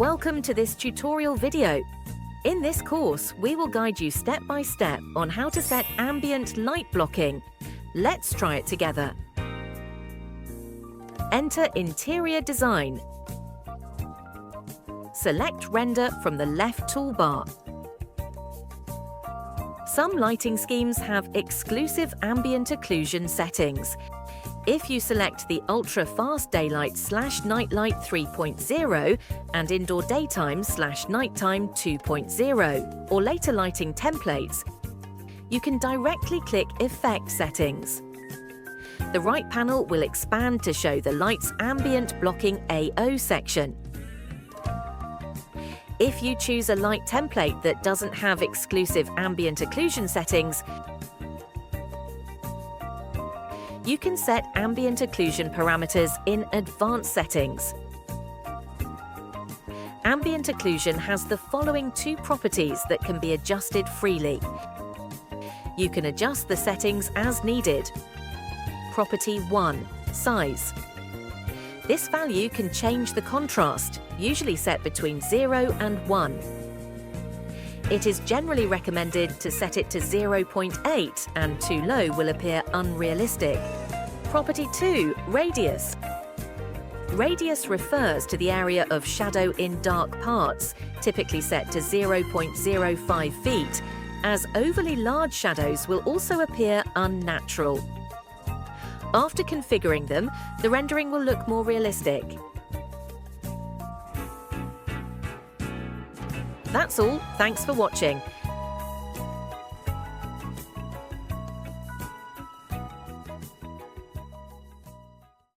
Welcome to this tutorial video. In this course, we will guide you step by step on how to set ambient light blocking. Let's try it together. Enter Interior Design. Select Render from the left toolbar. Some lighting schemes have exclusive ambient occlusion settings. If you select the Ultra Fast Daylight / Nightlight 3.0 and Indoor Daytime / Nighttime 2.0 or later lighting templates, you can directly click Effect Settings. The right panel will expand to show the light's ambient blocking AO section. If you choose a light template that doesn't have exclusive ambient occlusion settings, you can set ambient occlusion parameters in Advanced Settings. Ambient occlusion has the following two properties that can be adjusted freely. You can adjust the settings as needed. Property 1, Size. This value can change the contrast, usually set between 0 and 1. It is generally recommended to set it to 0.8 and too low will appear unrealistic. Property 2, Radius. Radius refers to the area of shadow in dark parts, typically set to 0.05 feet, as overly large shadows will also appear unnatural. After configuring them, the rendering will look more realistic. That's all. Thanks for watching.